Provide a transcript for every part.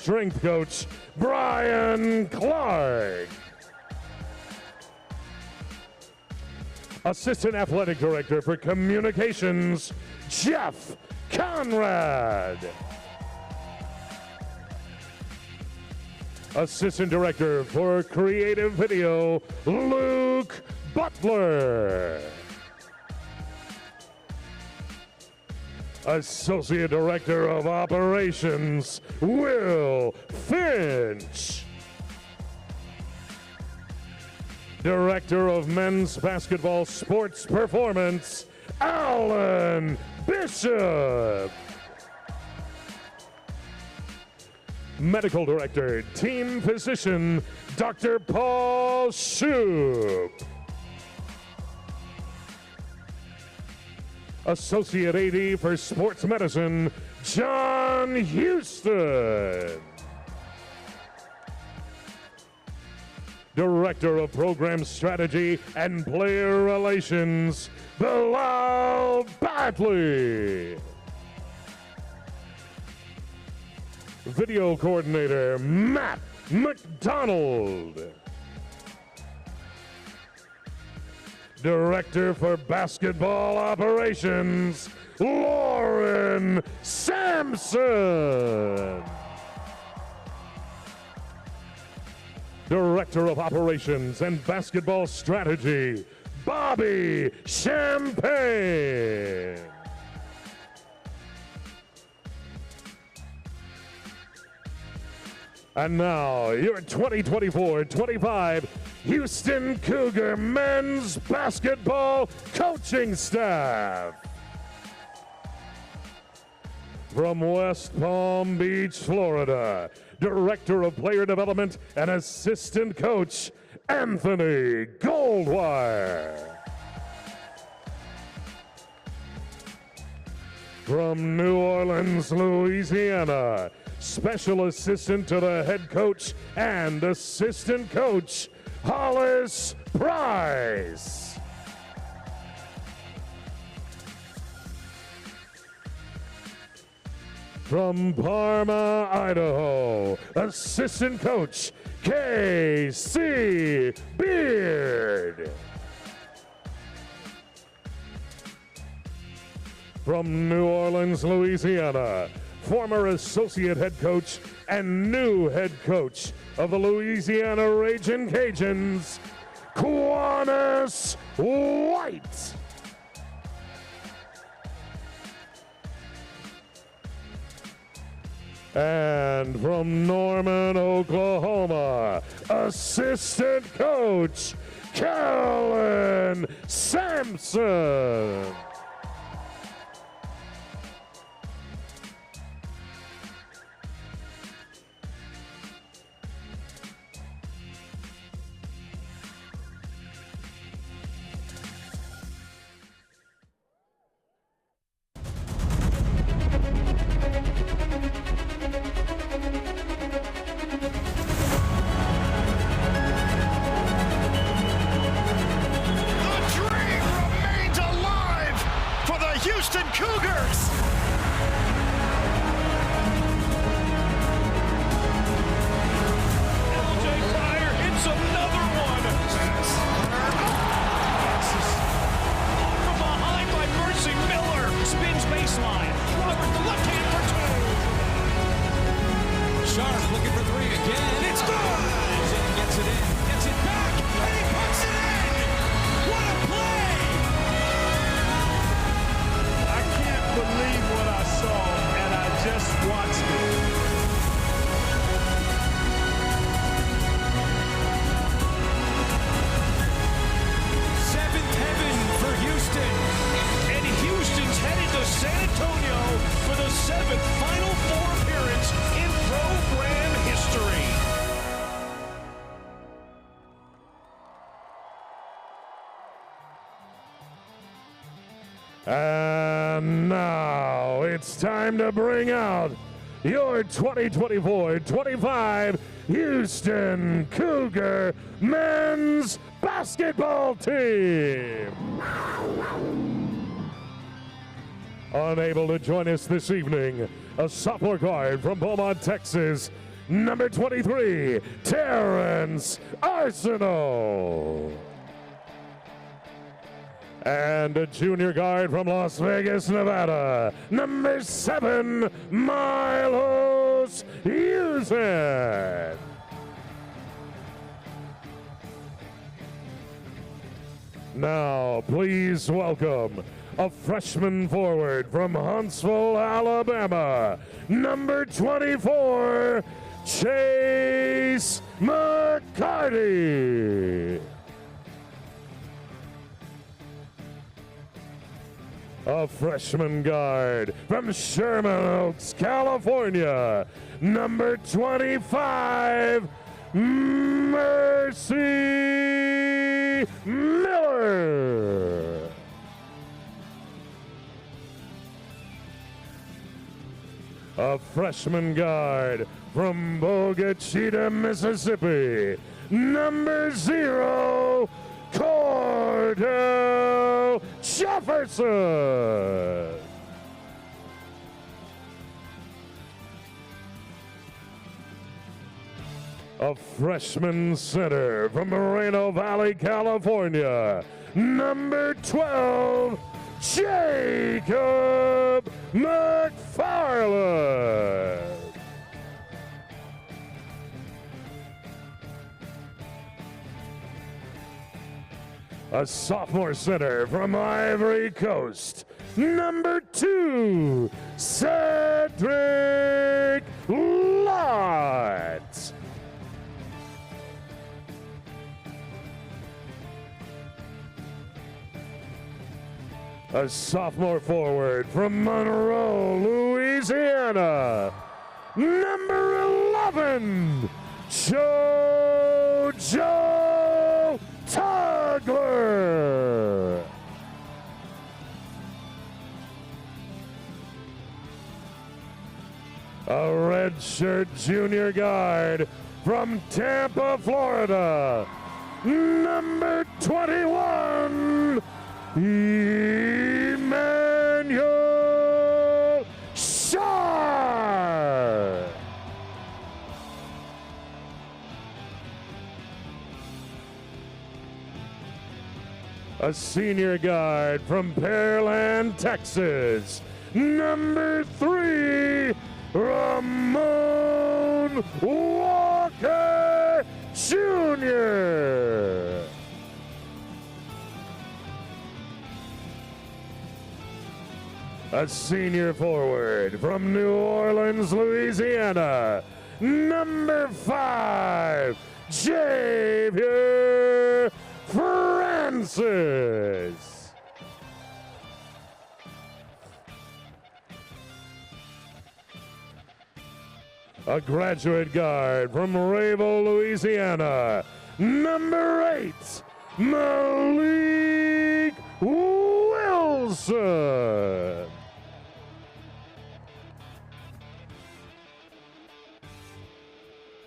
strength coach, Brian Clark. Assistant Athletic Director for Communications, Jeff Conrad. Assistant Director for Creative Video, Luke Butler. Associate Director of Operations, Will Finch. Director of Men's Basketball Sports Performance, Alan Bishop. Medical Director, Team Physician, Dr. Paul Shoup. Associate AD for Sports Medicine, John Houston. Director of Program Strategy and Player Relations, Bilal Badley. Video Coordinator, Matt McDonald. Director for Basketball Operations, Lauren Sampson. Director of Operations and Basketball Strategy, Bobby Champagne. And now, your 2024-25 Houston Cougar men's basketball coaching staff. From West Palm Beach, Florida, Director of Player Development and Assistant Coach, Anthony Goldwire. From New Orleans, Louisiana, Special Assistant to the Head Coach and Assistant Coach, Hollis Price. From Parma, Idaho, Assistant Coach, K.C. Beard. From New Orleans, Louisiana, former Associate Head Coach and new Head Coach of the Louisiana Ragin' Cajuns, Quanus White. And from Norman, Oklahoma, Assistant Coach, Kellen Sampson. Houston Cougars! LJ Pryor hits another one! From behind by Mercy Miller. Spins baseline. Robert the left hand for two. Sharp looking for three again. It's good! Jay gets it in. Gets it back. And he puts it in! What a play! Believe what I saw, and I just watched it. Seventh heaven for Houston, and Houston's headed to San Antonio for the seventh Final Four appearance in program history. And now it's time to bring out your 2024-25 Houston Cougar men's basketball team. Unable to join us this evening, a sophomore guard from Beaumont, Texas, number 23, Terrence Arsenal. And a junior guard from Las Vegas, Nevada, number 7, Milos Usen. Now, please welcome a freshman forward from Huntsville, Alabama, number 24, Chase McCarty. A freshman guard from Sherman Oaks, California, number 25, Mercy Miller. A freshman guard from Bogachita, Mississippi, number 0, Cordell Jefferson. A freshman center from Moreno Valley, California, number 12, Jacob McFarland. A sophomore center from Ivory Coast, number 2, Cedric Lott. A sophomore forward from Monroe, Louisiana, number 11, JoJo Tugler. A redshirt junior guard from Tampa, Florida, number 21, Emmanuel Shaw. A senior guard from Pearland, Texas, number 3, Ramon Walker Jr. A senior forward from New Orleans, Louisiana, number 5, Javier Francis. A graduate guard from Rayville, Louisiana, number 8, Malik Wilson.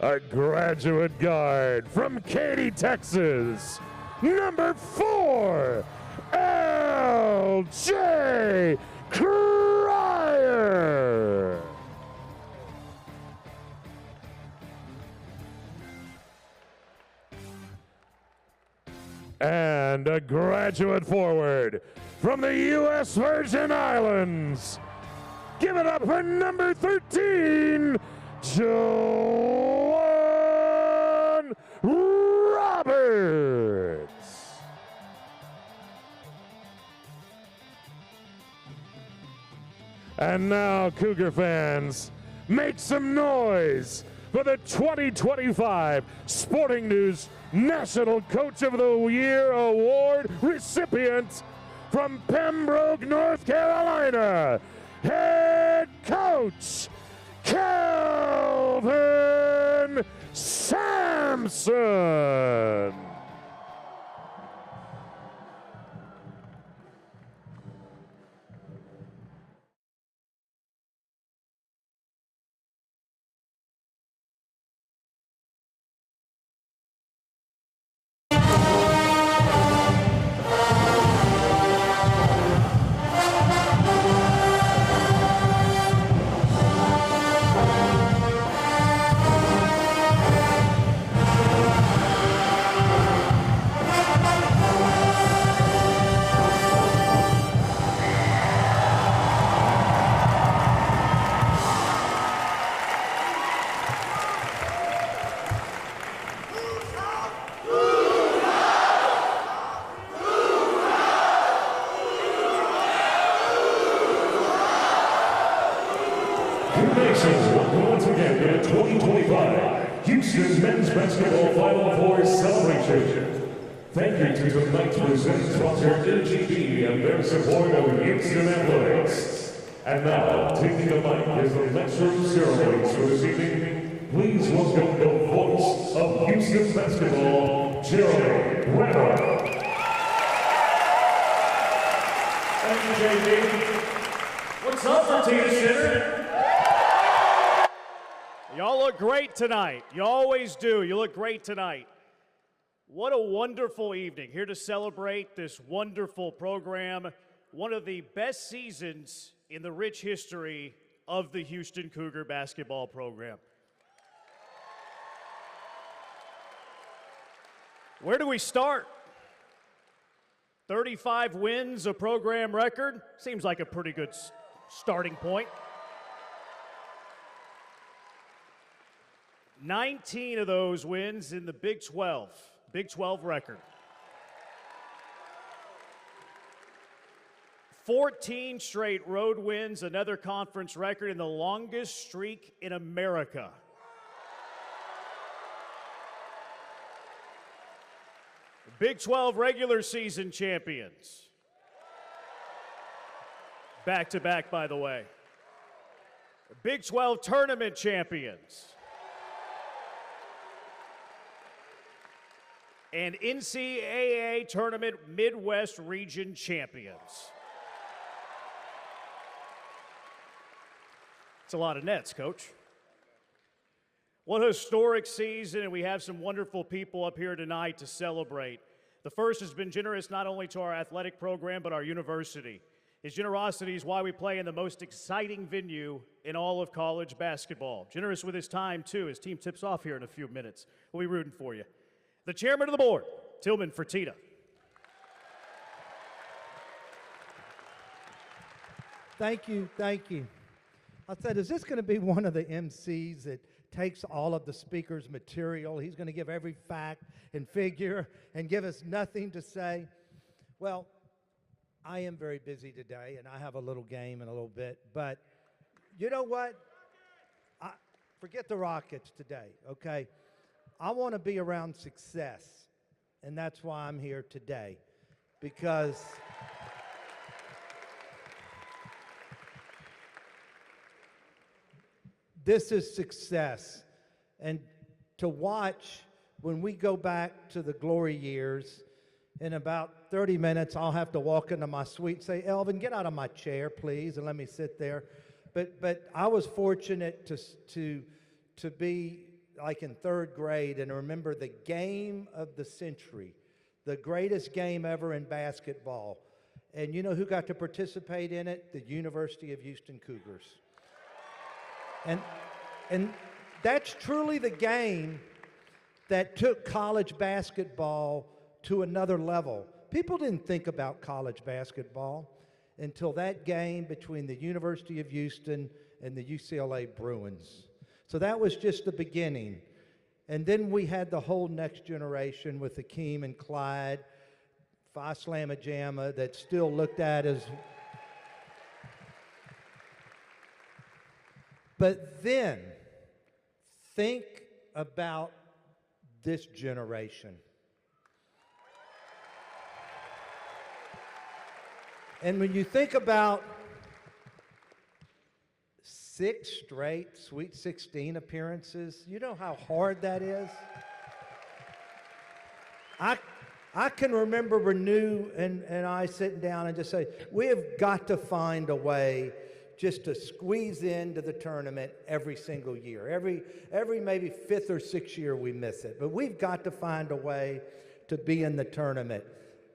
A graduate guard from Katy, Texas, number 4, L.J. Cryer. And a graduate forward from the U.S. Virgin Islands. Give it up for number 13, Joan Roberts. And now, Cougar fans, make some noise for the 2025 Sporting News National Coach of the Year Award recipient from Pembroke, North Carolina, head coach Kelvin Sampson. 2025 Houston Men's Basketball Final Four celebration. Thank you to tonight's presenting sponsor LGB and their support of Houston Athletics. And now, taking the mic is the next room ceremonies for this evening. Please welcome the voice of Houston basketball, Jeremy Randall. Thank you, JD. What's up, Martinez Center? Y'all look great tonight. You always do. You look great tonight. What a wonderful evening. Here to celebrate this wonderful program. One of the best seasons in the rich history of the Houston Cougar basketball program. Where do we start? 35 wins, a program record. Seems like a pretty good starting point. 19 of those wins in the Big 12 record. 14 straight road wins, another conference record, and the longest streak in America. Big 12 regular season champions. Back-to-back, by the way. Big 12 tournament champions. And NCAA tournament Midwest region champions. It's a lot of nets, Coach. What a historic season, and we have some wonderful people up here tonight to celebrate. The first has been generous not only to our athletic program, but our university. His generosity is why we play in the most exciting venue in all of college basketball. Generous with his time, too. His team tips off here in a few minutes. We'll be rooting for you. The chairman of the board, Tillman Fertitta. Thank you, thank you. I said, is this going to be one of the MCs that takes all of the speaker's material? He's going to give every fact and figure and give us nothing to say. Well, I am very busy today, and I have a little game in a little bit. But you know what? Forget the Rockets today, okay? I want to be around success, and that's why I'm here today, because this is success. And to watch, when we go back to the glory years, in about 30 minutes, I'll have to walk into my suite and say, Elvin, get out of my chair, please, and let me sit there. But I was fortunate to be like in third grade and remember the game of the century, the greatest game ever in basketball. And you know who got to participate in it? The University of Houston Cougars. And that's truly the game that took college basketball to another level. People didn't think about college basketball until that game between the University of Houston and the UCLA Bruins. So that was just the beginning. And then we had the whole next generation with Hakeem and Clyde, Phi Slamma Jamma, that's still looked at as... But then, think about this generation. And when you think about 6 straight Sweet 16 appearances, you know how hard that is? I can remember Renew and I sitting down and just say, we have got to find a way just to squeeze into the tournament every single year. Every maybe 5th or 6th year we miss it. But we've got to find a way to be in the tournament.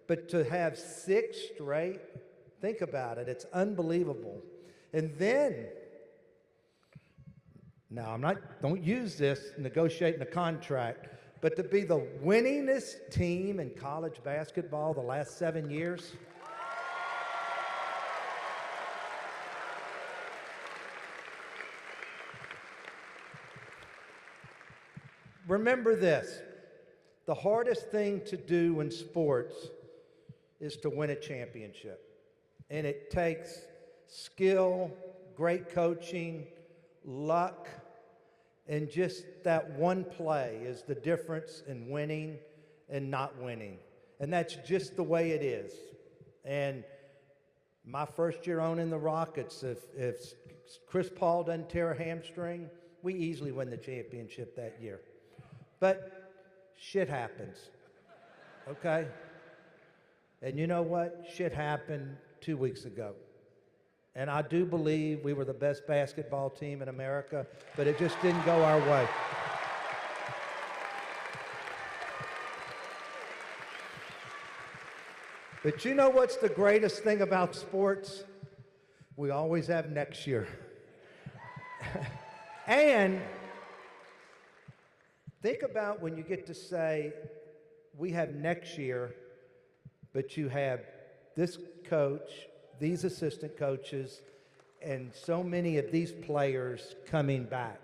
But to have 6 straight, think about it, it's unbelievable. And then, now don't use this negotiating a contract, but to be the winningest team in college basketball the last 7 years. Remember this, the hardest thing to do in sports is to win a championship. And it takes skill, great coaching, luck, And just that one play is the difference in winning and not winning. And that's just the way it is. And my first year owning the Rockets, if Chris Paul doesn't tear a hamstring, we easily win the championship that year. But shit happens, okay? And you know what? Shit happened 2 weeks ago. And I do believe we were the best basketball team in America, but it just didn't go our way. But you know what's the greatest thing about sports? We always have next year. And think about when you get to say, we have next year, but you have this coach, these assistant coaches, and so many of these players coming back.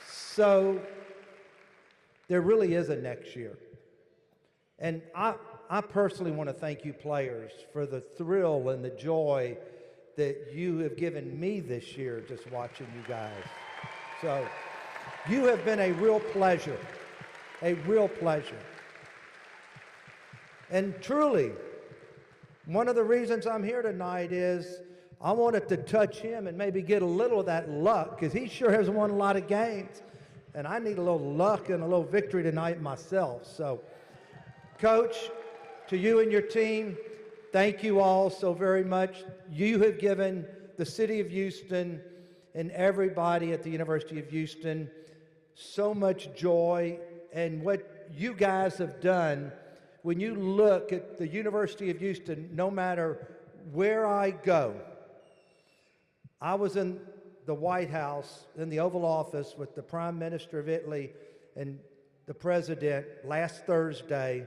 So there really is a next year. And I personally want to thank you players for the thrill and the joy that you have given me this year just watching you guys. So you have been a real pleasure, a real pleasure. And truly, one of the reasons I'm here tonight is I wanted to touch him and maybe get a little of that luck, because he sure has won a lot of games. And I need a little luck and a little victory tonight myself. So, Coach, to you and your team, thank you all so very much. You have given the city of Houston and everybody at the University of Houston so much joy. And what you guys have done, when you look at the University of Houston, no matter where I go, I was in the White House, in the Oval Office with the Prime Minister of Italy and the President last Thursday,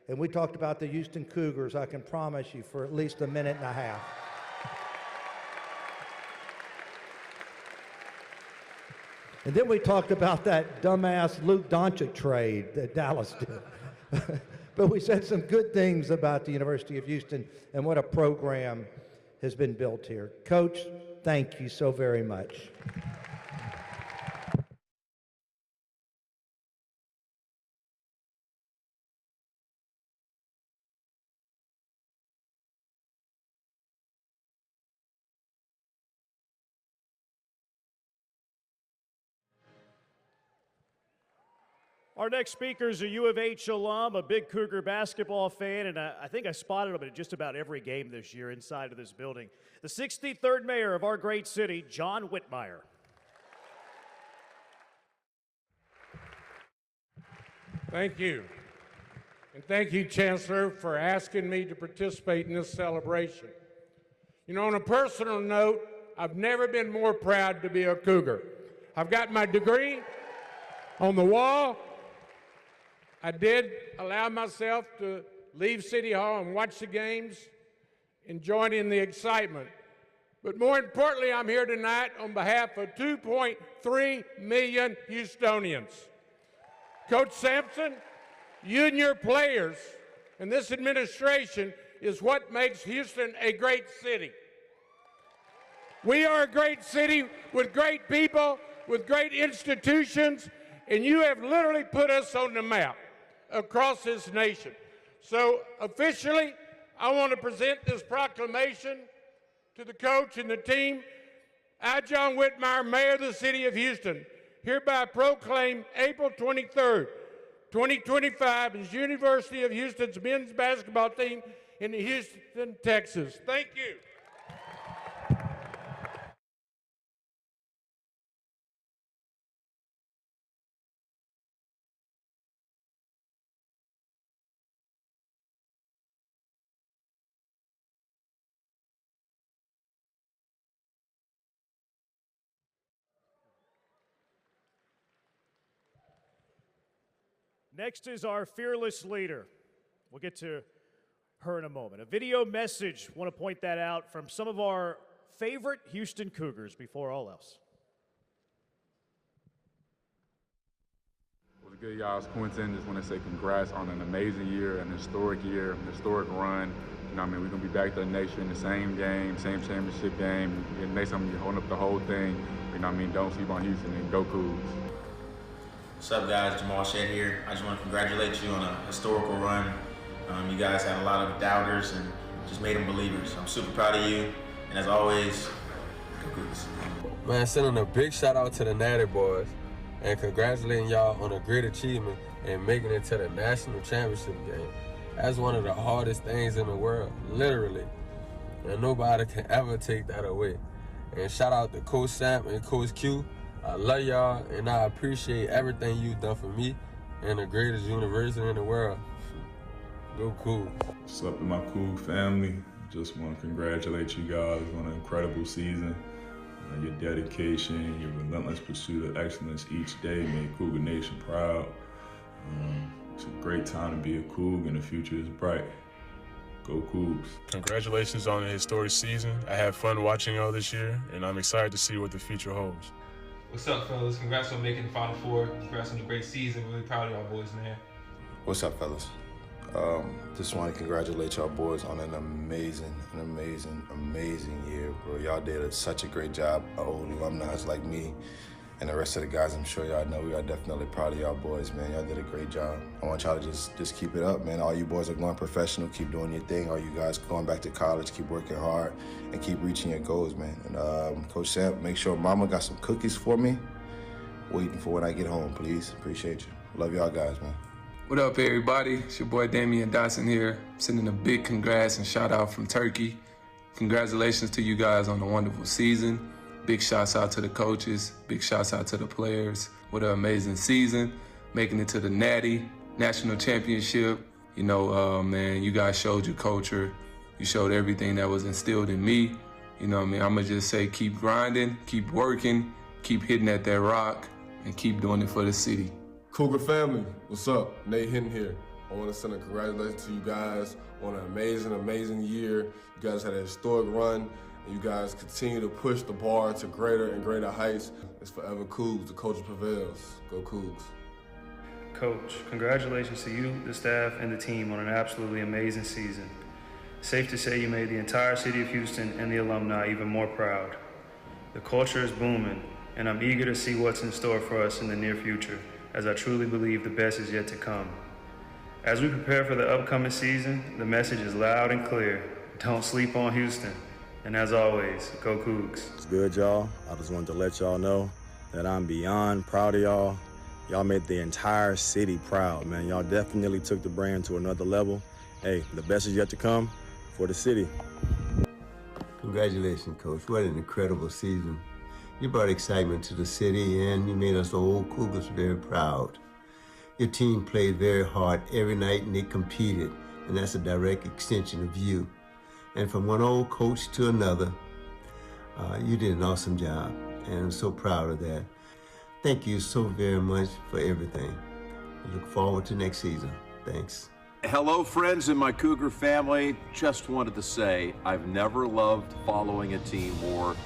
and we talked about the Houston Cougars, I can promise you, for at least a minute and a half. And then we talked about that dumbass Luke Doncic trade that Dallas did. But we said some good things about the University of Houston and what a program has been built here. Coach, thank you so very much. Our next speaker is a U of H alum, a big Cougar basketball fan, and I think I spotted him at just about every game this year inside of this building. The 63rd mayor of our great city, John Whitmire. Thank you. And thank you, Chancellor, for asking me to participate in this celebration. You know, on a personal note, I've never been more proud to be a Cougar. I've got my degree on the wall. I did allow myself to leave City Hall and watch the games and join in the excitement. But more importantly, I'm here tonight on behalf of 2.3 million Houstonians. Coach Sampson, you and your players and this administration is what makes Houston a great city. We are a great city with great people, with great institutions, and you have literally put us on the map across this nation. So officially, I want to present this proclamation to the coach and the team. I, John Whitmire, Mayor of the City of Houston, hereby proclaim April 23rd, 2025 as University of Houston's men's basketball team in Houston, Texas. Thank you. Next is our fearless leader. We'll get to her in a moment. A video message, want to point that out, from some of our favorite Houston Cougars before all else. What's good, y'all? It's Quentin. Just want to say congrats on an amazing year, an historic run. You know what I mean? We're going to be back there next year in the same game, same championship game. And next time we're holding up the whole thing. You know what I mean? Don't sleep on Houston and go Cougs. What's up, guys? Jamal Shedd here. I just want to congratulate you on a historical run. You guys had a lot of doubters and just made them believers. I'm super proud of you. And as always, go Cougs. Man, sending a big shout out to the Natty boys and congratulating y'all on a great achievement and making it to the national championship game. That's one of the hardest things in the world, literally. And nobody can ever take that away. And shout out to Coach Sam and Coach Q. I love y'all, and I appreciate everything you've done for me and the greatest university in the world. Go Cougs. What's up to my Coug family? Just want to congratulate you guys on an incredible season. Your dedication, your relentless pursuit of excellence each day made Cougar Nation proud. It's a great time to be a Coug, and the future is bright. Go Cougs. Congratulations on a historic season. I had fun watching all this year, and I'm excited to see what the future holds. What's up, fellas? Congrats on making the Final Four. Congrats on the great season. Really proud of y'all boys, man. What's up, fellas? Just want to congratulate y'all boys on an amazing year, bro. Y'all did such a great job. Old alumni like me and the rest of the guys, I'm sure y'all know we are definitely proud of y'all boys, man. Y'all did a great job. I want y'all to just keep it up, man. All you boys are going professional. Keep doing your thing. All you guys going back to college, keep working hard and keep reaching your goals, man. And Coach Sam, make sure Mama got some cookies for me. Waiting for when I get home, please. Appreciate you. Love y'all guys, man. What up, everybody? It's your boy Damian Dotson here. Sending a big congrats and shout out from Turkey. Congratulations to you guys on a wonderful season. Big shouts out to the coaches. Big shouts out to the players. What an amazing season. Making it to the Natty National Championship. You know, man, you guys showed your culture. You showed everything that was instilled in me. You know what I mean? I'm going to just say keep grinding, keep working, keep hitting at that rock, and keep doing it for the city. Cougar family, what's up? Nate Hinton here. I want to send a congratulations to you guys on an amazing year. You guys had a historic run, and you guys continue to push the bar to greater and greater heights. It's forever Cougs. The culture prevails. Go Cougs. Coach, congratulations to you, the staff, and the team on an absolutely amazing season. Safe to say you made the entire city of Houston and the alumni even more proud. The culture is booming, and I'm eager to see what's in store for us in the near future, as I truly believe the best is yet to come. As we prepare for the upcoming season, the message is loud and clear. Don't sleep on Houston. And as always, go Cougs. It's good, y'all. I just wanted to let y'all know that I'm beyond proud of y'all. Y'all made the entire city proud, man. Y'all definitely took the brand to another level. Hey, the best is yet to come for the city. Congratulations, Coach. What an incredible season. You brought excitement to the city, and you made us old Cougars very proud. Your team played very hard every night, and they competed, and that's a direct extension of you. And from one old coach to another, you did an awesome job, and I'm so proud of that. Thank you so very much for everything. I look forward to next season. Thanks. Hello, friends and my Cougar family. Just wanted to say I've never loved following a team more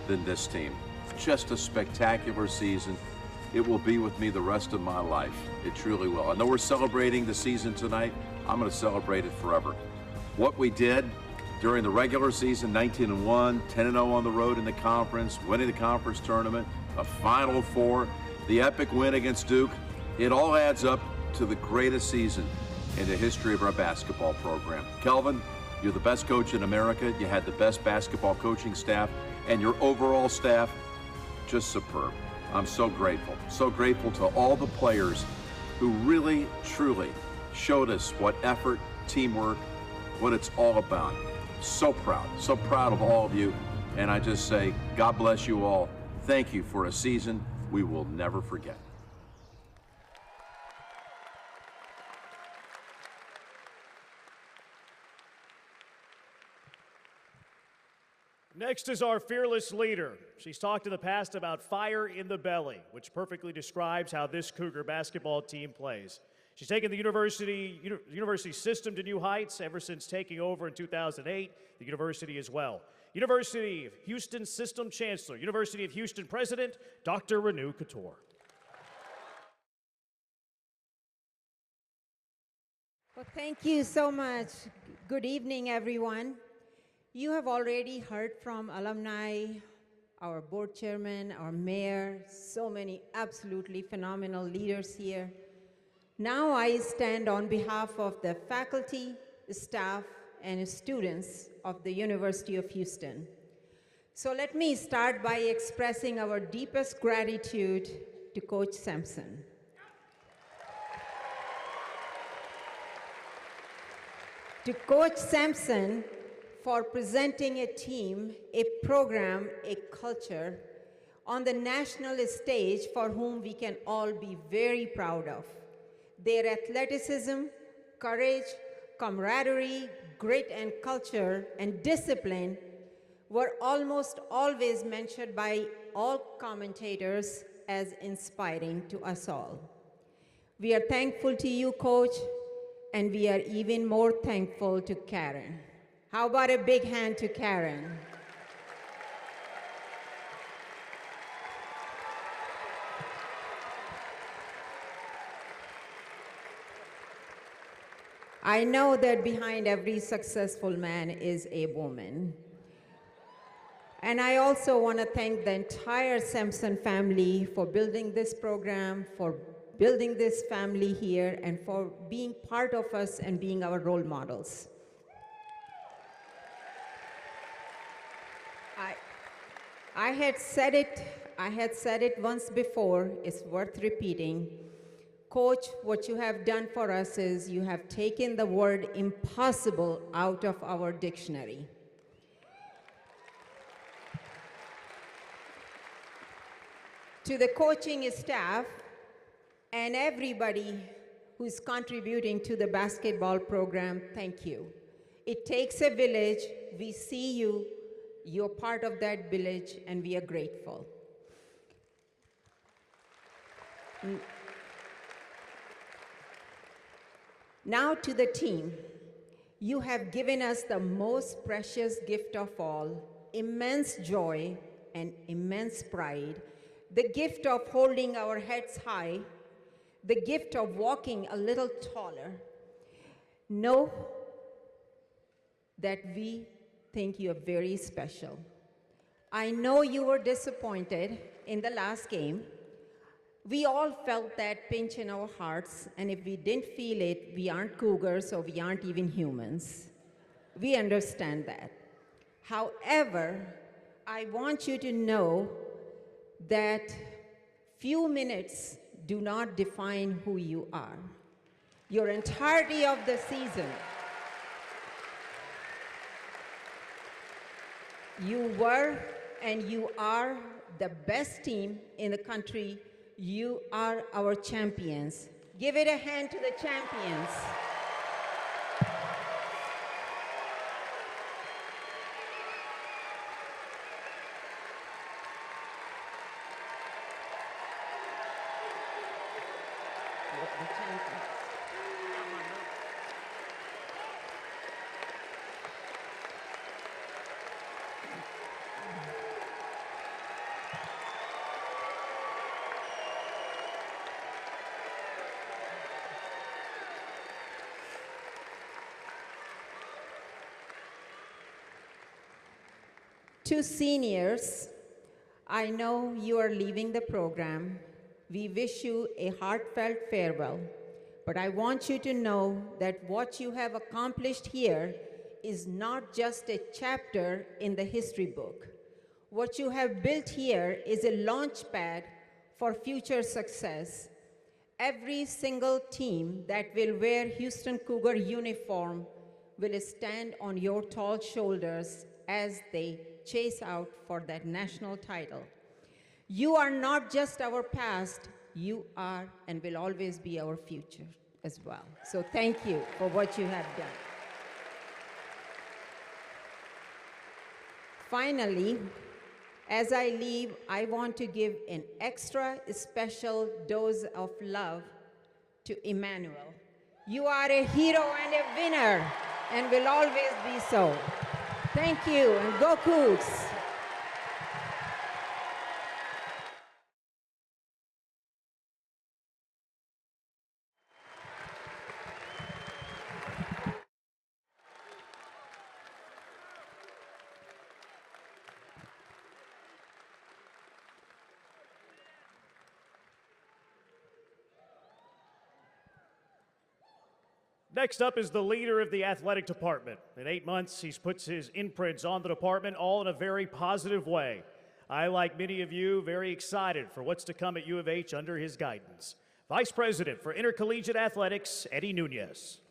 than this team. Just a spectacular season. It will be with me the rest of my life. It truly will. I know we're celebrating the season tonight. I'm going to celebrate it forever. What we did during the regular season, 19-1, 10-0 on the road in the conference, winning the conference tournament, a Final Four, the epic win against Duke, it all adds up to the greatest season in the history of our basketball program. Kelvin, you're the best coach in America. You had the best basketball coaching staff, and your overall staff, just superb. I'm so grateful to all the players who really, truly showed us what effort, teamwork, what it's all about. So proud of all of you. And I just say, God bless you all. Thank you for a season we will never forget. Next is our fearless leader. She's talked in the past about fire in the belly, which perfectly describes how this Cougar basketball team plays. She's taken the university system to new heights ever since taking over in 2008, the university as well. University of Houston System Chancellor, University of Houston President, Dr. Renu Couture. Well, thank you so much. Good evening, everyone. You have already heard from alumni, our board chairman, our mayor, so many absolutely phenomenal leaders here. Now I stand on behalf of the faculty, staff, and students of the University of Houston. So let me start by expressing our deepest gratitude to Coach Sampson. To Coach Sampson for presenting a team, a program, a culture on the national stage for whom we can all be very proud of. Their athleticism, courage, camaraderie, grit and culture, and discipline were almost always mentioned by all commentators as inspiring to us all. We are thankful to you, Coach, and we are even more thankful to Karen. How about a big hand to Karen? I know that behind every successful man is a woman. And I also want to thank the entire Sampson family for building this program, for building this family here, and for being part of us and being our role models. I had said it once before, it's worth repeating. Coach, what you have done for us is you have taken the word impossible out of our dictionary. To the coaching staff and everybody who's contributing to the basketball program, thank you. It takes a village. We see you. You're part of that village, and we are grateful. Now to the team. You have given us the most precious gift of all, immense joy and immense pride, the gift of holding our heads high, the gift of walking a little taller. Know that we think you are very special. I know you were disappointed in the last game. We all felt that pinch in our hearts, and if we didn't feel it, we aren't Cougars or we aren't even humans. We understand that. However, I want you to know that few minutes do not define who you are. Your entirety of the season, you were and you are the best team in the country. You are our champions. Give it a hand to the champions. To seniors, I know you are leaving the program. We wish you a heartfelt farewell, but I want you to know that what you have accomplished here is not just a chapter in the history book. What you have built here is a launch pad for future success. Every single team that will wear Houston Cougar uniform will stand on your tall shoulders as they chase out for that national title. You are not just our past, you are and will always be our future as well. So thank you for what you have done. Finally, as I leave, I want to give an extra special dose of love to Emmanuel. You are a hero and a winner and will always be so. Thank you, and go Cougs! Next up is the leader of the athletic department. In 8 months, he's put his imprints on the department, all in a very positive way. I, like many of you, very excited for what's to come at U of H under his guidance. Vice President for Intercollegiate Athletics, Eddie Nunez.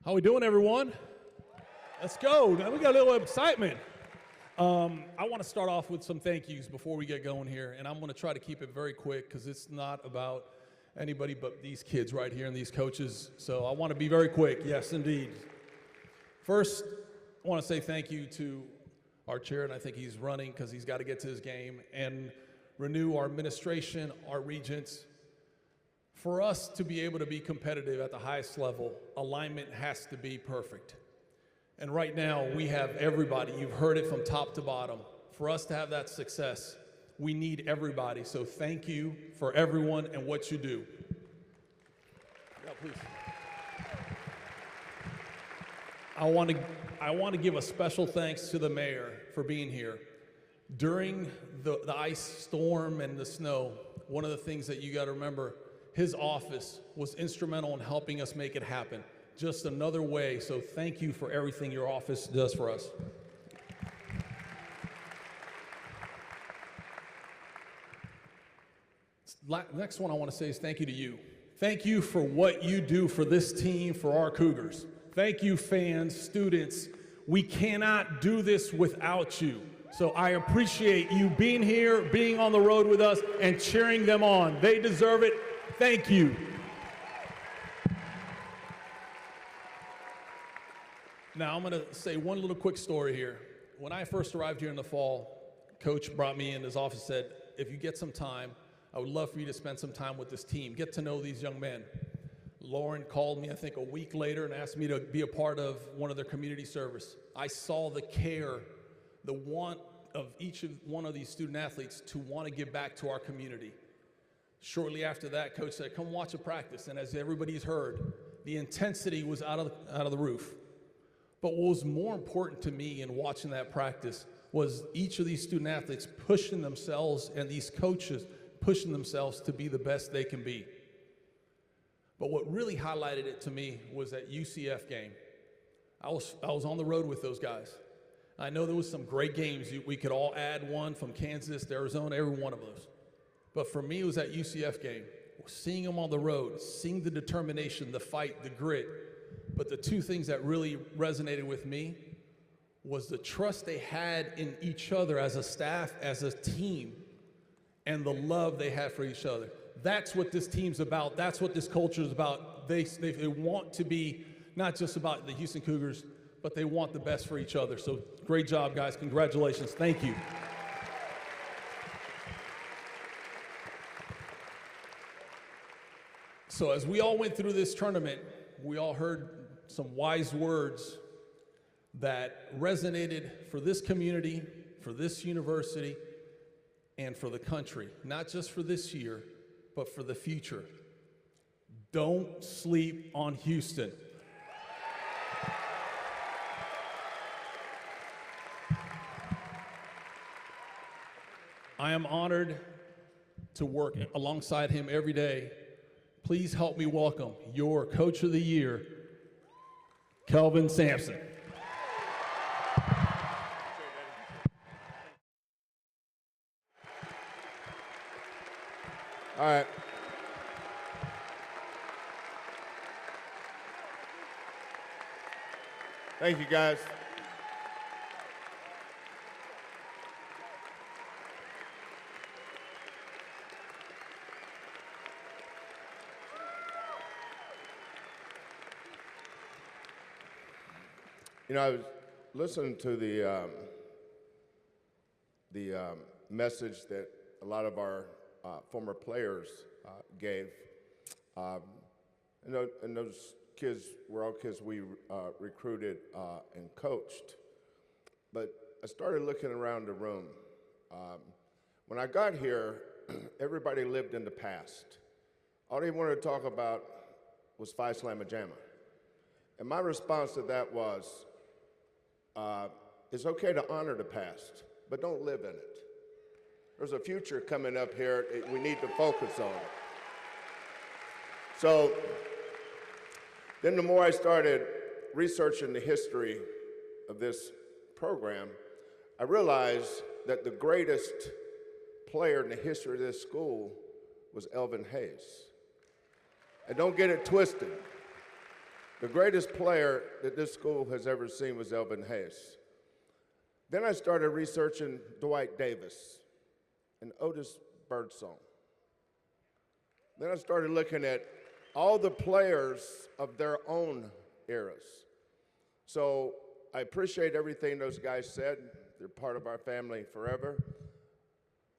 How we doing, everyone? Let's go. Now we got a little excitement. I want to start off with some thank yous before we get going here, and I'm going to try to keep it very quick because it's not about anybody but these kids right here and these coaches. So I want to be very quick. Yes, indeed. First, I want to say thank you to our chair, and I think he's running because he's got to get to his game, and renew our administration, our regents. For us to be able to be competitive at the highest level, alignment has to be perfect. And right now, we have everybody. You've heard it from top to bottom. For us to have that success, we need everybody. So thank you for everyone and what you do. Yeah, please. I want to give a special thanks to the mayor for being here. During the ice storm and the snow, one of the things that you got to remember, his office was instrumental in helping us make it happen. Just another way, so thank you for everything your office does for us. Next one I want to say is thank you to you. Thank you for what you do for this team, for our Cougars. Thank you, fans, students. We cannot do this without you. So I appreciate you being here, being on the road with us, and cheering them on. They deserve it. Thank you. Now, I'm going to say one little quick story here. When I first arrived here in the fall, Coach brought me in his office and said, if you get some time, I would love for you to spend some time with this team, get to know these young men. Lauren called me, I think, a week later and asked me to be a part of one of their community service. I saw the care, the want of each of one of these student athletes to want to give back to our community. Shortly after that, Coach said, come watch a practice. And as everybody's heard, the intensity was out of the roof. But what was more important to me in watching that practice was each of these student athletes pushing themselves and these coaches pushing themselves to be the best they can be. But what really highlighted it to me was that UCF game. I was on the road with those guys. I know there was some great games. We could all add one from Kansas to Arizona, every one of those. But for me, it was that UCF game. Seeing them on the road, seeing the determination, the fight, the grit. But the two things that really resonated with me was the trust they had in each other as a staff, as a team, and the love they had for each other. That's what this team's about. That's what this culture is about. They want to be not just about the Houston Cougars, but they want the best for each other. So great job, guys. Congratulations. Thank you. So as we all went through this tournament, we all heard some wise words that resonated for this community, for this university, and for the country. Not just for this year, but for the future. Don't sleep on Houston. I am honored to work alongside him every day. Please help me welcome your Coach of the Year, Kelvin Sampson. All right. Thank you, guys. You know, I was listening to the message that a lot of our former players gave. And those kids were all kids we recruited and coached. But I started looking around the room. When I got here, everybody lived in the past. All they wanted to talk about was Phi Slamma Jamma. And my response to that was, it's okay to honor the past, but don't live in it. There's a future coming up here we need to focus on. So then the more I started researching the history of this program, I realized that the greatest player in the history of this school was Elvin Hayes. And don't get it twisted. The greatest player that this school has ever seen was Elvin Hayes. Then I started researching Dwight Davis and Otis Birdsong. Then I started looking at all the players of their own eras. So I appreciate everything those guys said. They're part of our family forever.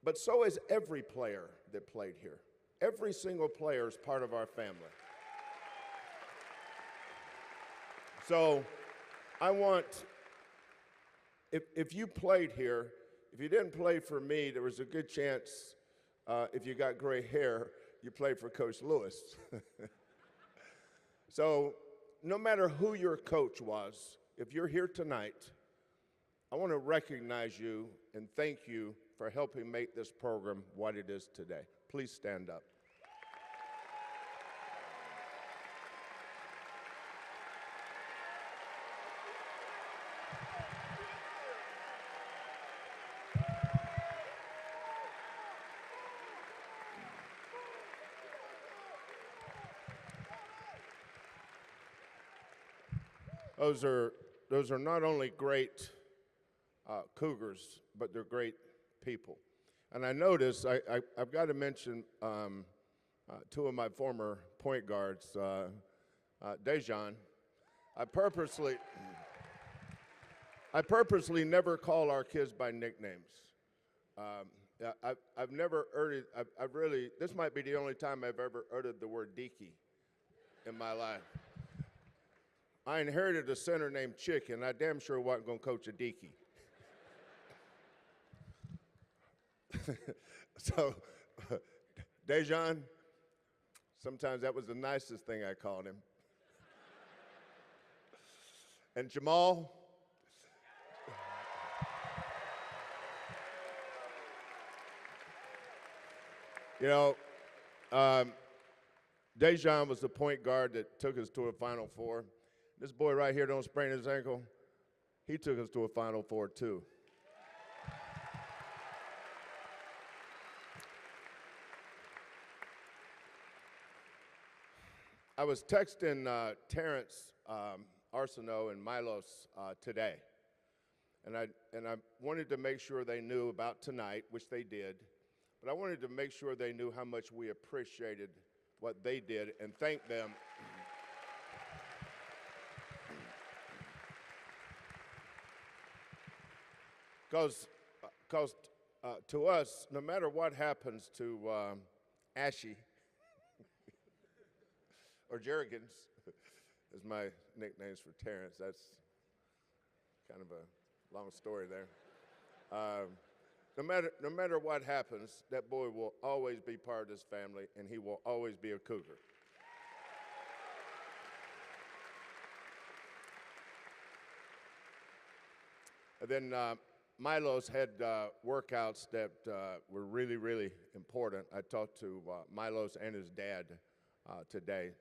But so is every player that played here. Every single player is part of our family. So I want, if you played here, if you didn't play for me, there was a good chance if you got gray hair, you played for Coach Lewis. So no matter who your coach was, if you're here tonight, I want to recognize you and thank you for helping make this program what it is today. Please stand up. Those are not only great Cougars, but they're great people. And I notice I've got to mention two of my former point guards, Dejan. I purposely never call our kids by nicknames. I've never uttered. I've really. This might be the only time I've ever uttered the word Deaky in my life. I inherited a center named Chick, and I damn sure wasn't going to coach a Deaky. So, Dejan, sometimes that was the nicest thing I called him. And Jamal, you know, Dejan was the point guard that took us to a Final Four. This boy right here don't sprain his ankle. He took us to a Final Four too. I was texting Terrence Arsenault and Milos today, and I wanted to make sure they knew about tonight, which they did, but I wanted to make sure they knew how much we appreciated what they did and thank them. Because to us, no matter what happens to Ashy or Jerrigan, is my nicknames for Terrence. That's kind of a long story there. No matter what happens, that boy will always be part of this family, and he will always be a Cougar. And then Milos had workouts that were really, really important. I talked to Milos and his dad today,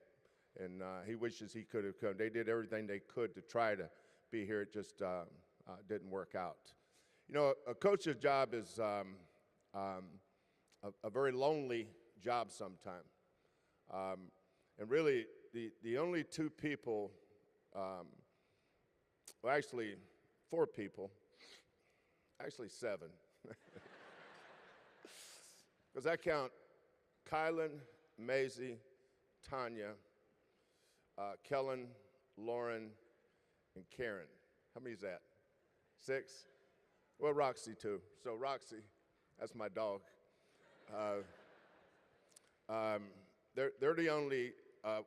and he wishes he could have come. They did everything they could to try to be here. It just didn't work out. You know, a coach's job is a very lonely job sometimes. And really, the only two people, well, actually 4 people, actually 7, because I count Kylan, Maisie, Tanya, Kellen, Lauren, and Karen. How many is that? 6? Well, Roxy too. So Roxy, that's my dog. They're the only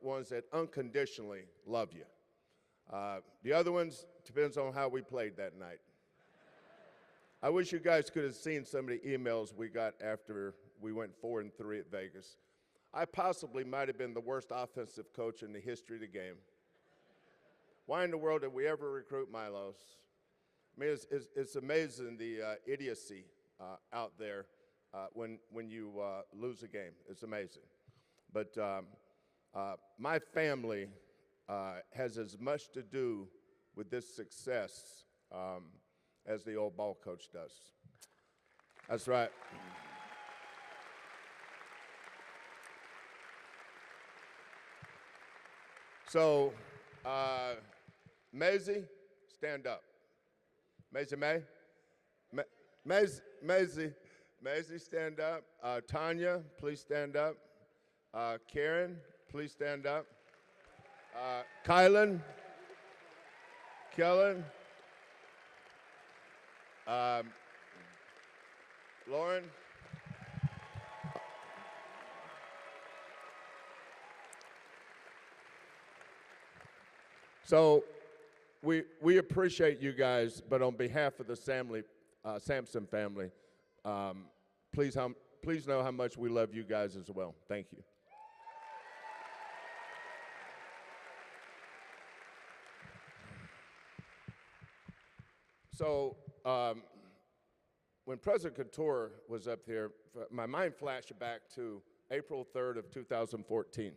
ones that unconditionally love you. The other ones depends on how we played that night. I wish you guys could have seen some of the emails we got after we went 4-3 at Vegas. I possibly might have been the worst offensive coach in the history of the game. Why in the world did we ever recruit Milos? I mean, it's amazing the idiocy out there when you lose a game. It's amazing. But my family has as much to do with this success as the old ball coach does. That's right. So, Maisie, stand up. Maisie May? Maisie, stand up. Tanya, please stand up. Karen, please stand up. Kylan, Kellen, Lauren. So we appreciate you guys, but on behalf of the Sampson family, please know how much we love you guys as well. Thank you. So when President Couture was up here, my mind flashed back to April 3rd of 2014.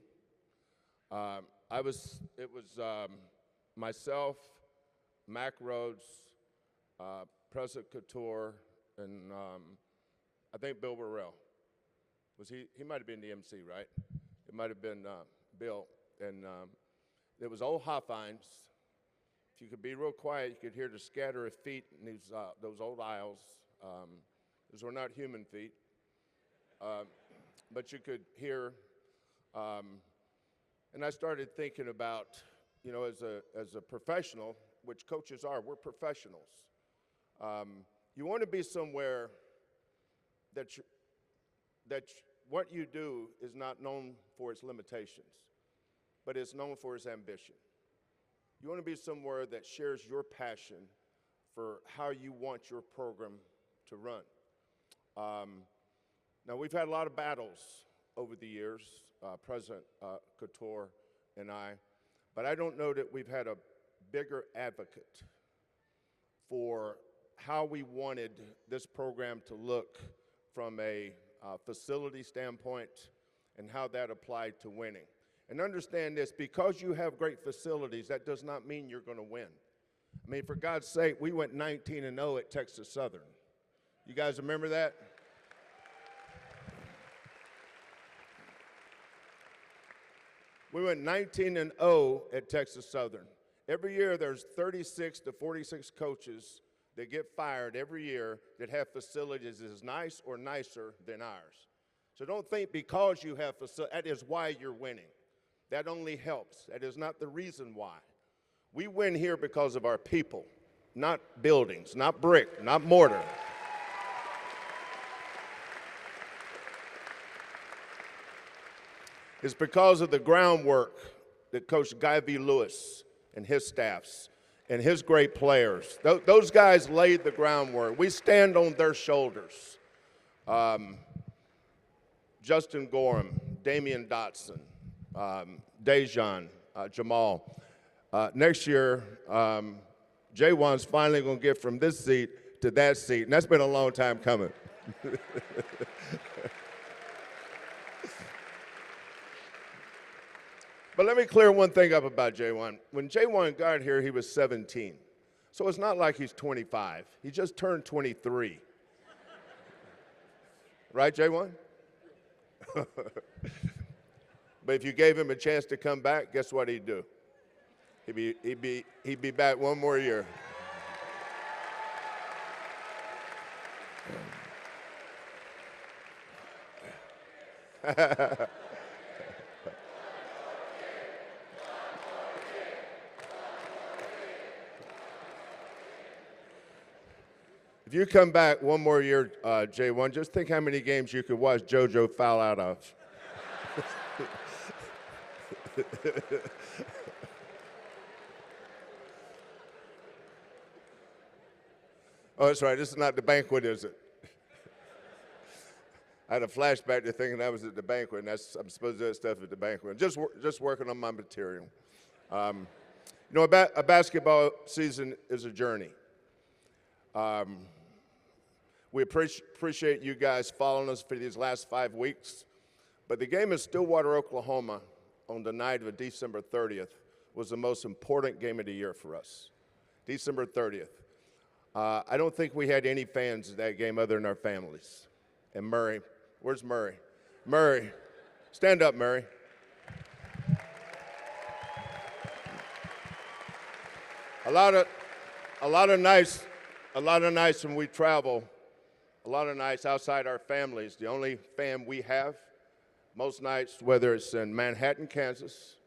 It was myself, Mac Rhodes, President Couture, and I think Bill Burrell. He might have been the MC, right? It might have been Bill. And there was old Hofheinz. If you could be real quiet, you could hear the scatter of feet in those old aisles. Those were not human feet. But you could hear, and I started thinking about, you know, as a professional, which coaches are, we're professionals. You want to be somewhere that what you do is not known for its limitations, but it's known for its ambition. You want to be somewhere that shares your passion for how you want your program to run. Now, we've had a lot of battles over the years, President Couture and I, but I don't know that we've had a bigger advocate for how we wanted this program to look from a facility standpoint and how that applied to winning. And understand this, because you have great facilities, that does not mean you're going to win. I mean, for God's sake, we went 19-0 at Texas Southern. You guys remember that? We went 19-0 at Texas Southern. Every year there's 36 to 46 coaches that get fired every year that have facilities as nice or nicer than ours. So don't think because you have facilities, that is why you're winning. That only helps. That is not the reason why. We win here because of our people, not buildings, not brick, not mortar. It's because of the groundwork that Coach Guy V. Lewis and his staffs and his great players, those guys laid the groundwork. We stand on their shoulders. Justin Gorham, Damian Dotson, Dejan, Jamal. Next year, J1's finally going to get from this seat to that seat, and that's been a long time coming. But let me clear one thing up about J1. When J1 got here, he was 17. So it's not like he's 25. He just turned 23. Right, J1? But if you gave him a chance to come back, guess what he'd do? He'd be back one more year. If you come back one more year, J1, just think how many games you could watch JoJo foul out of. Oh, that's right. This is not the banquet, is it? I had a flashback to thinking I was at the banquet, and I'm supposed to do that stuff at the banquet. Just working on my material. You know, a basketball season is a journey. We appreciate you guys following us for these last 5 weeks. But the game in Stillwater, Oklahoma on the night of December 30th was the most important game of the year for us. December 30th. I don't think we had any fans at that game other than our families. And Murray, where's Murray? Murray, stand up, Murray. A lot of nights when we travel, a lot of nights outside our families, the only fam we have, most nights, whether it's in Manhattan, Kansas,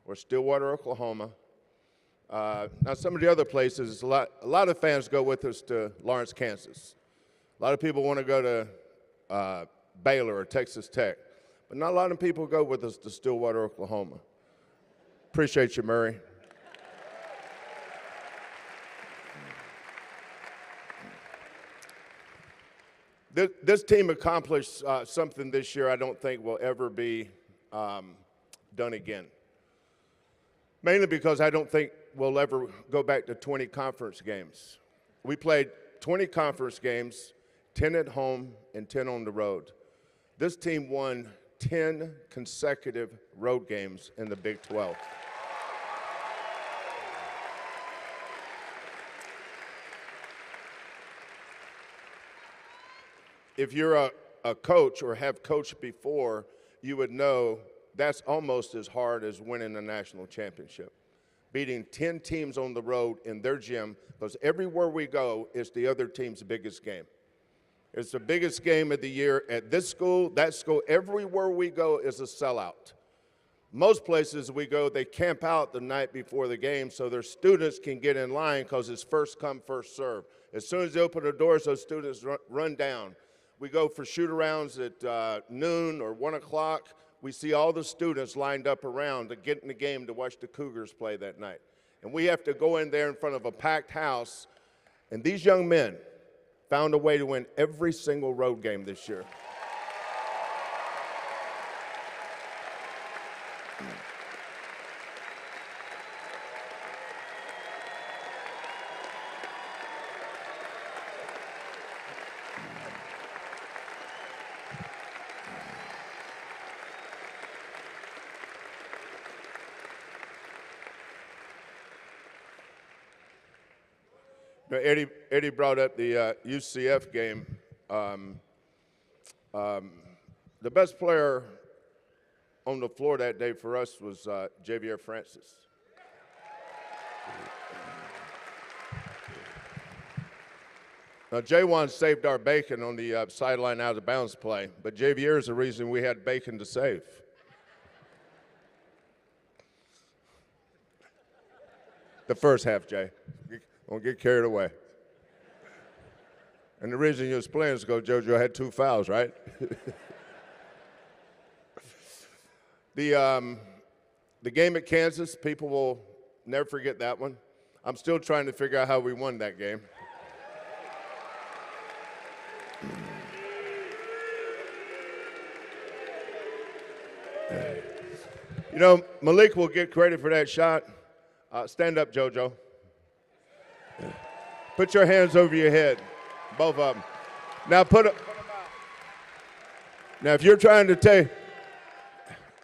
or Stillwater, Oklahoma. Now, some of the other places, a lot of fans go with us to Lawrence, Kansas. A lot of people want to go to Baylor or Texas Tech, but not a lot of people go with us to Stillwater, Oklahoma. Appreciate you, Murray. This team accomplished something this year I don't think will ever be done again. Mainly because I don't think we'll ever go back to 20 conference games. We played 20 conference games, 10 at home and 10 on the road. This team won 10 consecutive road games in the Big 12. If you're a coach or have coached before, you would know that's almost as hard as winning a national championship. Beating 10 teams on the road in their gym, because everywhere we go, it's the other team's biggest game. It's the biggest game of the year at this school, that school. Everywhere we go is a sellout. Most places we go, they camp out the night before the game so their students can get in line because it's first come, first serve. As soon as they open the doors, those students run down. We go for shoot-arounds at noon or 1 o'clock. We see all the students lined up around to get in the game to watch the Cougars play that night. And we have to go in there in front of a packed house. And these young men found a way to win every single road game this year. Now, Eddie brought up the UCF game. The best player on the floor that day for us was Javier Francis. Now, J1 saved our bacon on the sideline out of bounds play, but Javier is the reason we had bacon to save. The first half, Jay. Don't get carried away. And the reason you was playing is because JoJo had 2 fouls, right? The game at Kansas, people will never forget that one. I'm still trying to figure out how we won that game. You know, Malik will get credit for that shot. Stand up, JoJo. Put your hands over your head, both of them. Now Now, if you're trying to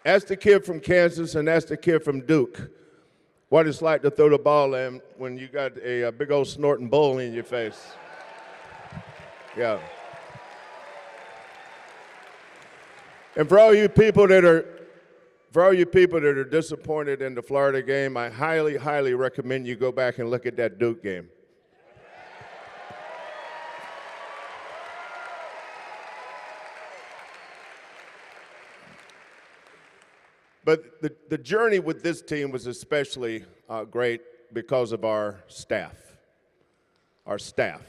ask the kid from Kansas and ask the kid from Duke what it's like to throw the ball in when you got a big old snorting bull in your face. Yeah. And for all you people that are disappointed in the Florida game, I highly, highly recommend you go back and look at that Duke game. But the journey with this team was especially great because of our staff. Our staff.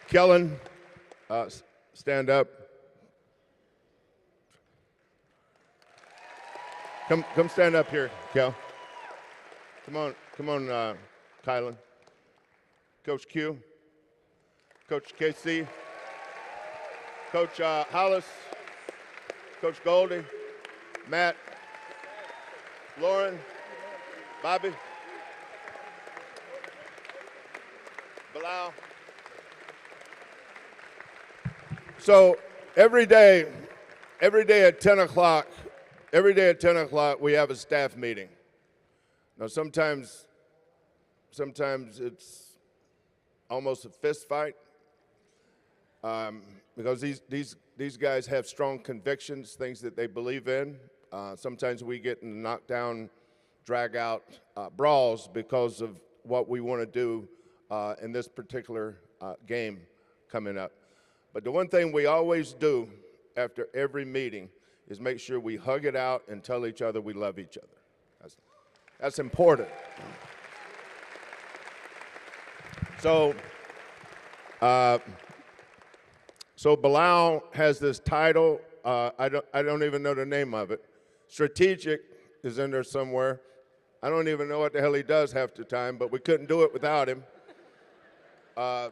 Kellen, stand up. Come stand up here, Kel. Come on, Kylan. Coach Q, Coach KC, Coach Hollis, Coach Goldie, Matt, Lauren, Bobby. Bilal. So every day at 10 o'clock, we have a staff meeting. Now sometimes it's almost a fist fight because these guys have strong convictions, things that they believe in. Sometimes we get in knockdown, drag out brawls because of what we want to do in this particular game coming up. But the one thing we always do after every meeting is make sure we hug it out and tell each other we love each other. That's important. So Bilal has this title. I don't even know the name of it. Strategic is in there somewhere. I don't even know what the hell he does half the time, but we couldn't do it without him. Oh,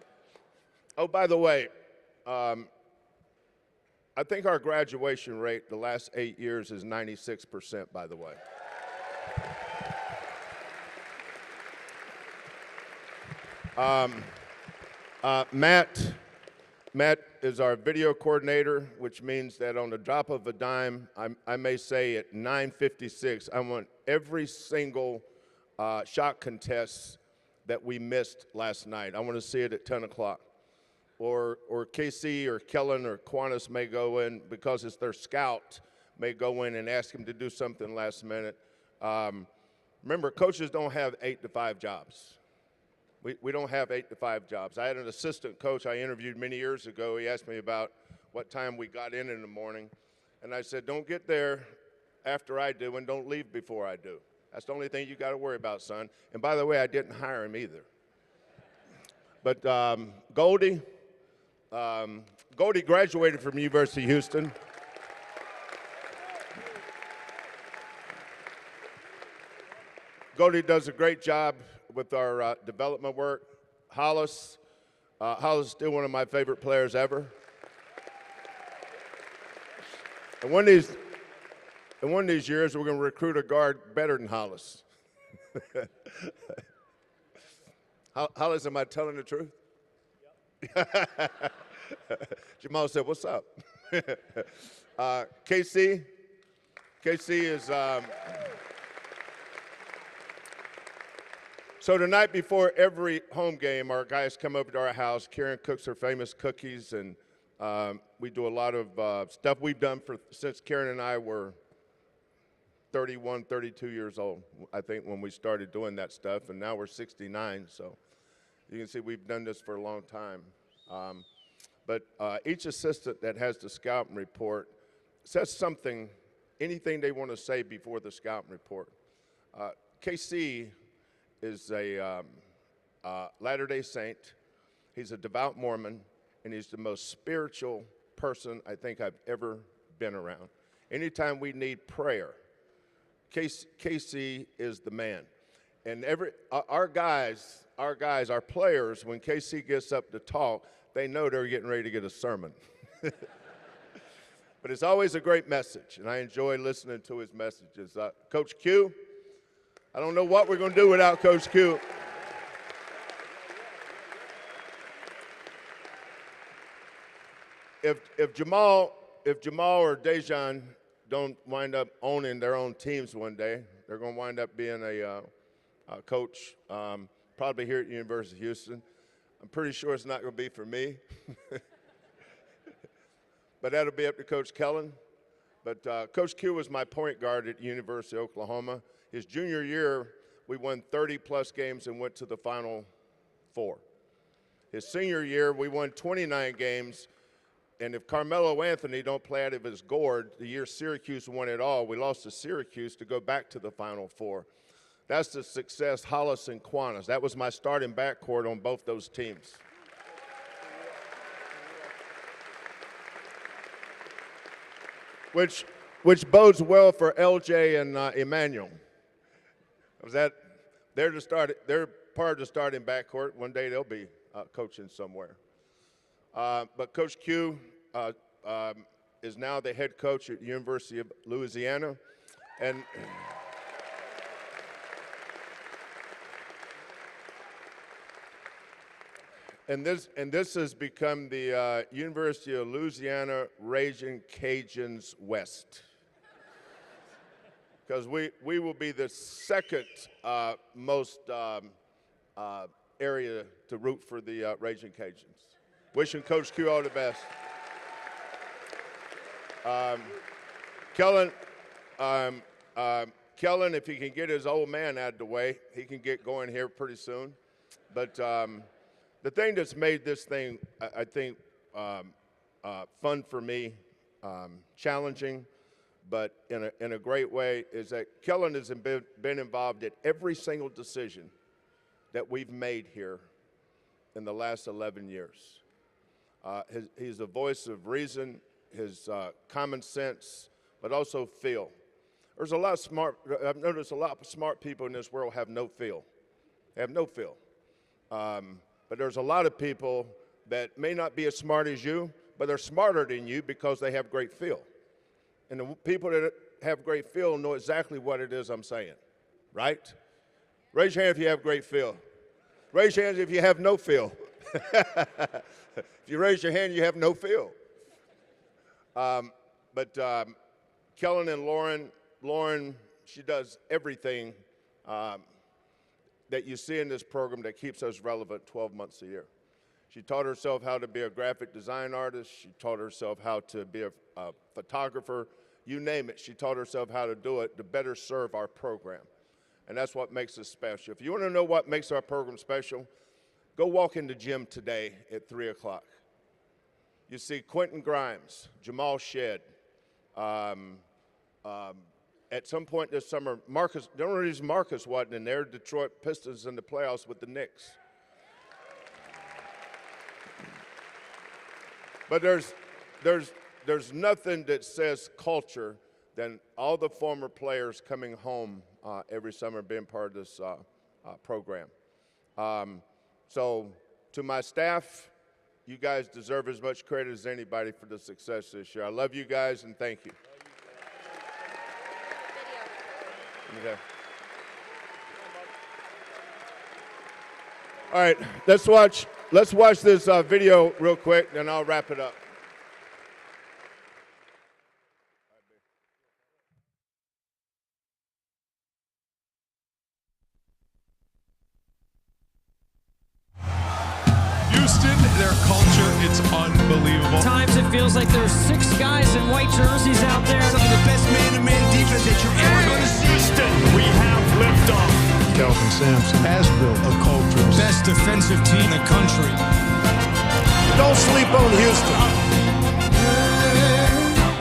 by the way, I think our graduation rate the last 8 years is 96%, by the way. Matt is our video coordinator, which means that on the drop of a dime, I may say at 9:56, I want every single shot contest that we missed last night. I want to see it at 10 o'clock. Or KC or Kellen or Qantas may go in because it's their scout, may go in and ask him to do something last minute. Remember, coaches don't have 8 to 5 jobs. We don't have 8 to 5 jobs. I had an assistant coach I interviewed many years ago. He asked me about what time we got in the morning. And I said, don't get there after I do and don't leave before I do. That's the only thing you got to worry about, son. And by the way, I didn't hire him either. But Goldie graduated from University of Houston. Goldie does a great job with our development work. Hollis is still one of my favorite players ever. And one of these years, we're going to recruit a guard better than Hollis. Hollis, am I telling the truth? Yep. Jamal said, "What's up?" KC is. So the night before every home game, our guys come over to our house. Karen cooks her famous cookies, and we do a lot of stuff we've done since Karen and I were 31, 32 years old, I think, when we started doing that stuff, and now we're 69, so you can see we've done this for a long time. But each assistant that has the scouting report says something, anything they want to say before the scouting report. KC is a Latter-day Saint. He's a devout Mormon, and he's the most spiritual person I think I've ever been around. Anytime we need prayer, KC is the man. And our players, when KC gets up to talk, they know they're getting ready to get a sermon. But it's always a great message, and I enjoy listening to his messages. Coach Q, I don't know what we're going to do without Coach Q. If Jamal or Dejan don't wind up owning their own teams one day, they're going to wind up being a coach, probably here at University of Houston. I'm pretty sure it's not going to be for me. But that'll be up to Coach Kellen. But Coach Q was my point guard at University of Oklahoma. His junior year, we won 30-plus games and went to the Final Four. His senior year, we won 29 games. And if Carmelo Anthony don't play out of his gourd, the year Syracuse won it all, we lost to Syracuse to go back to the Final Four. That's the success, Hollis and Qantas. That was my starting backcourt on both those teams. Which bodes well for LJ and Emmanuel. They're part of the starting backcourt. One day they'll be coaching somewhere. But Coach Q is now the head coach at the University of Louisiana. And And this has become the University of Louisiana Raging Cajuns West. Because we will be the second most area to root for the Raging Cajuns. Wishing Coach Q all the best. Kellen, if he can get his old man out of the way, he can get going here pretty soon. But the thing that's made this thing, I think, fun for me, challenging, but in a great way, is that Kellen has been involved in every single decision that we've made here in the last 11 years. He's a voice of reason, his common sense, but also feel. There's a lot of I've noticed a lot of smart people in this world have no feel. They have no feel. But there's a lot of people that may not be as smart as you, but they're smarter than you because they have great feel. And the people that have great feel know exactly what it is I'm saying, right? Raise your hand if you have great feel. Raise your hands if you have no feel. If you raise your hand, you have no feel. But Kellen and Lauren, she does everything that you see in this program that keeps us relevant 12 months a year. She taught herself how to be a graphic design artist. She taught herself how to be a photographer. You name it, she taught herself how to do it to better serve our program. And that's what makes us special. If you want to know what makes our program special, go walk in the gym today at 3 o'clock. You see Quentin Grimes, Jamal Shedd. At some point this summer, Marcus, the only reason Marcus wasn't in there, Detroit Pistons in the playoffs with the Knicks. But there's nothing that says culture than all the former players coming home every summer being part of this program. So to my staff, you guys deserve as much credit as anybody for the success this year. I love you guys and thank you. Okay. All right, let's watch this video real quick, then I'll wrap it up. Houston, their culture, it's unbelievable. Times it feels like there's 6 guys in white jerseys out there. Some of the best man-to-man defense that you're ever going to see. Houston, we have liftoff. Kelvin Sampson has built a culture. Best defensive team in the country. Don't sleep on Houston.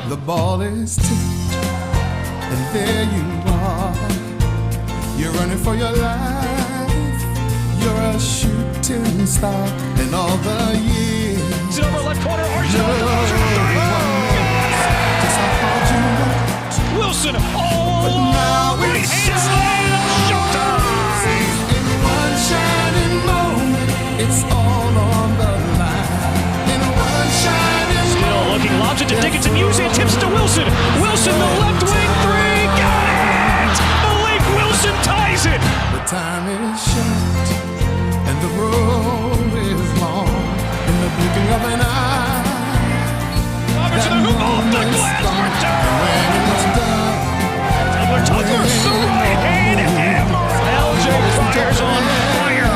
The ball is tipped, and there you are. You're running for your life. You're a shooting star in all the years. It's over left corner. Wilson, right hand slam, showtime! In one shining moment, it's all on the line. In one shining Still looking, lobs it to Dickinson, Musean tips to Wilson. Wilson, the left wing three, got it! Malik Wilson ties it! The time is short, and the road is long. In the blinking of an eye, Robert to the hoop, off the glass, Tucker, the right hand hammer. LJ Fires on fire.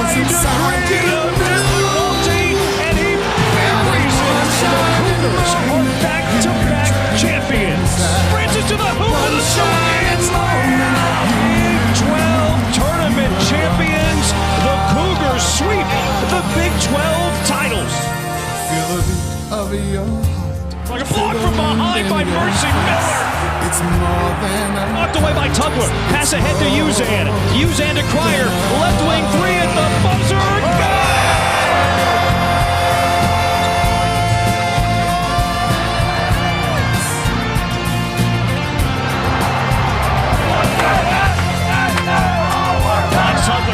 High degree and he buries it. The Cougars are back-to-back champions. Francis to the hoop with a shot. Big 12 tournament champions. The Cougars sweep the Big 12 titles. feel the beat of your heart. Like a block from behind by Mercy Miller. It's more than a knocked away by Tugler. Pass ahead to Uzan. Uzan to Cryer. Left wing three at the buzzer.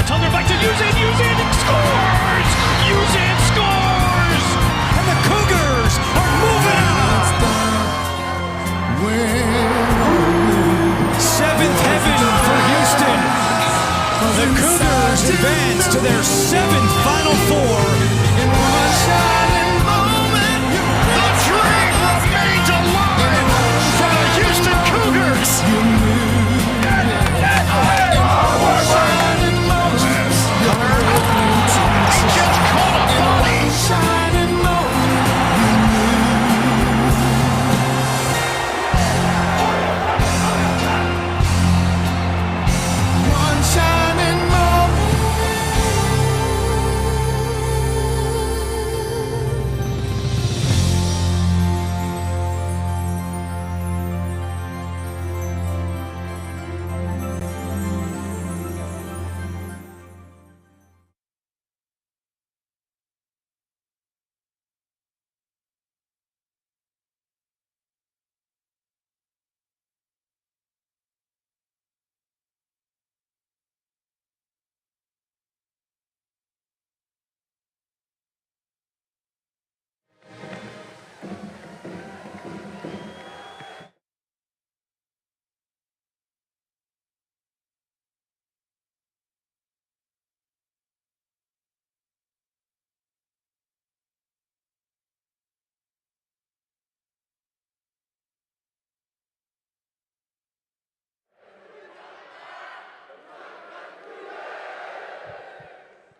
Tugler back to Uzan. Uzan scores. Uzan scores. And the Cougars are moving on. Seventh heaven for Houston. The Cougars advance to their 7th Final Four.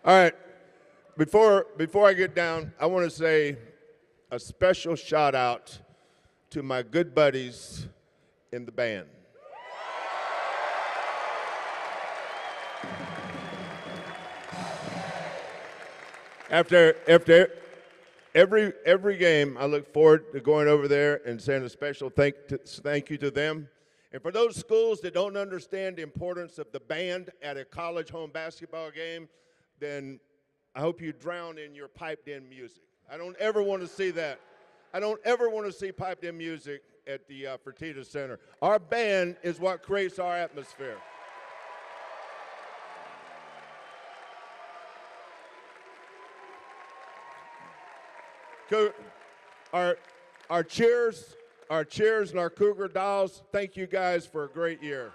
All right. Before I get down, I want to say a special shout out to my good buddies in the band. After every game, I look forward to going over there and saying a special thank you to them. And for those schools that don't understand the importance of the band at a college home basketball game, then I hope you drown in your piped-in music. I don't ever want to see that. I don't ever want to see piped-in music at the Fertitta Center. Our band is what creates our atmosphere. Our cheers and our Cougar dolls, thank you guys for a great year.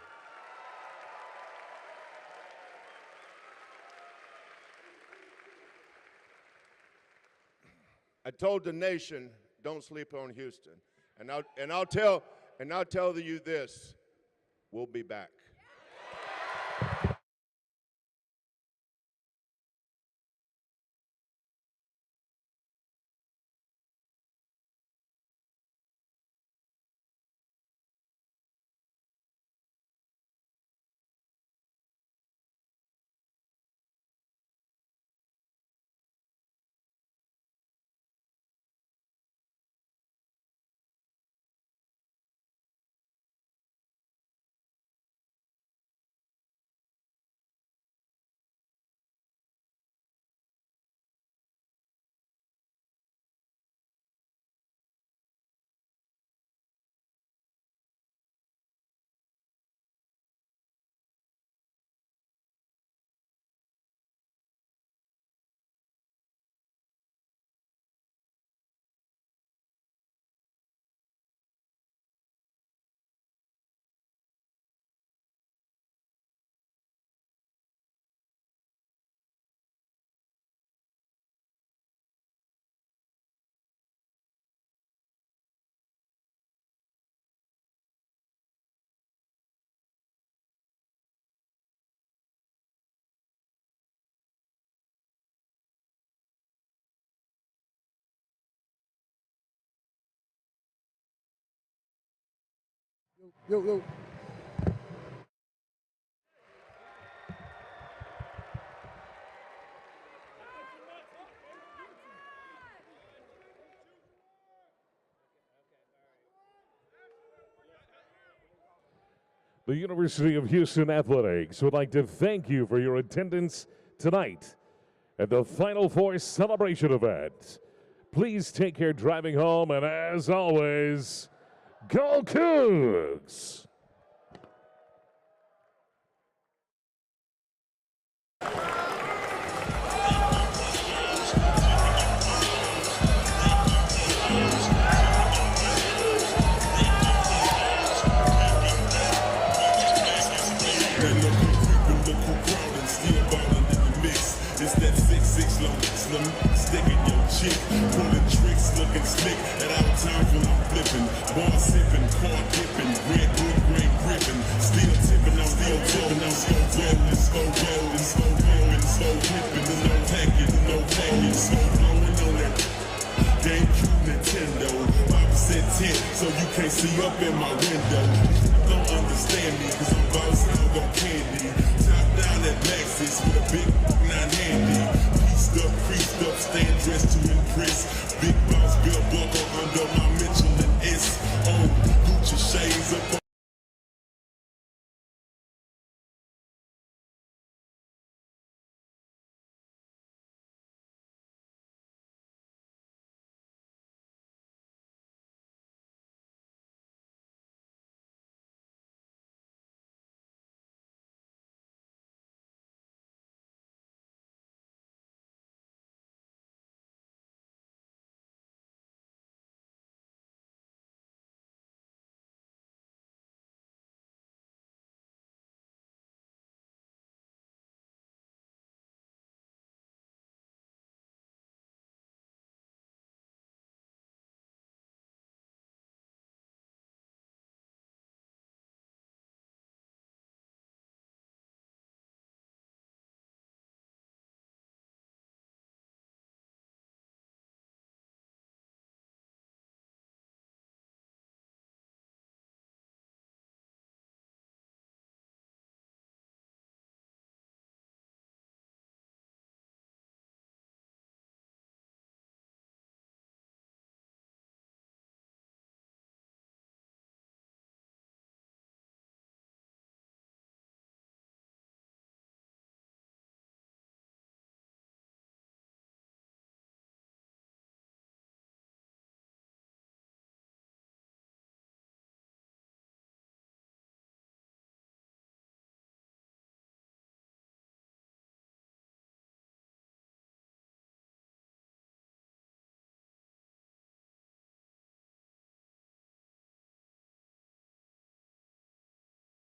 I told the nation, don't sleep on Houston. And I'll tell you this, we'll be back. Yo. The University of Houston Athletics would like to thank you for your attendance tonight at the Final Four celebration event. Please take care driving home, and as always, go Cougs! It's that 6'6" long slim sticking your chick, pulling tricks, looking slick. At all times when I'm flipping, bar sipping, car dipping, red wood grain gripping, still tipping, I'm so well, and so hipping, and no packing, so blowing on that GameCube Nintendo, 5% tint, so you can't see up in my window.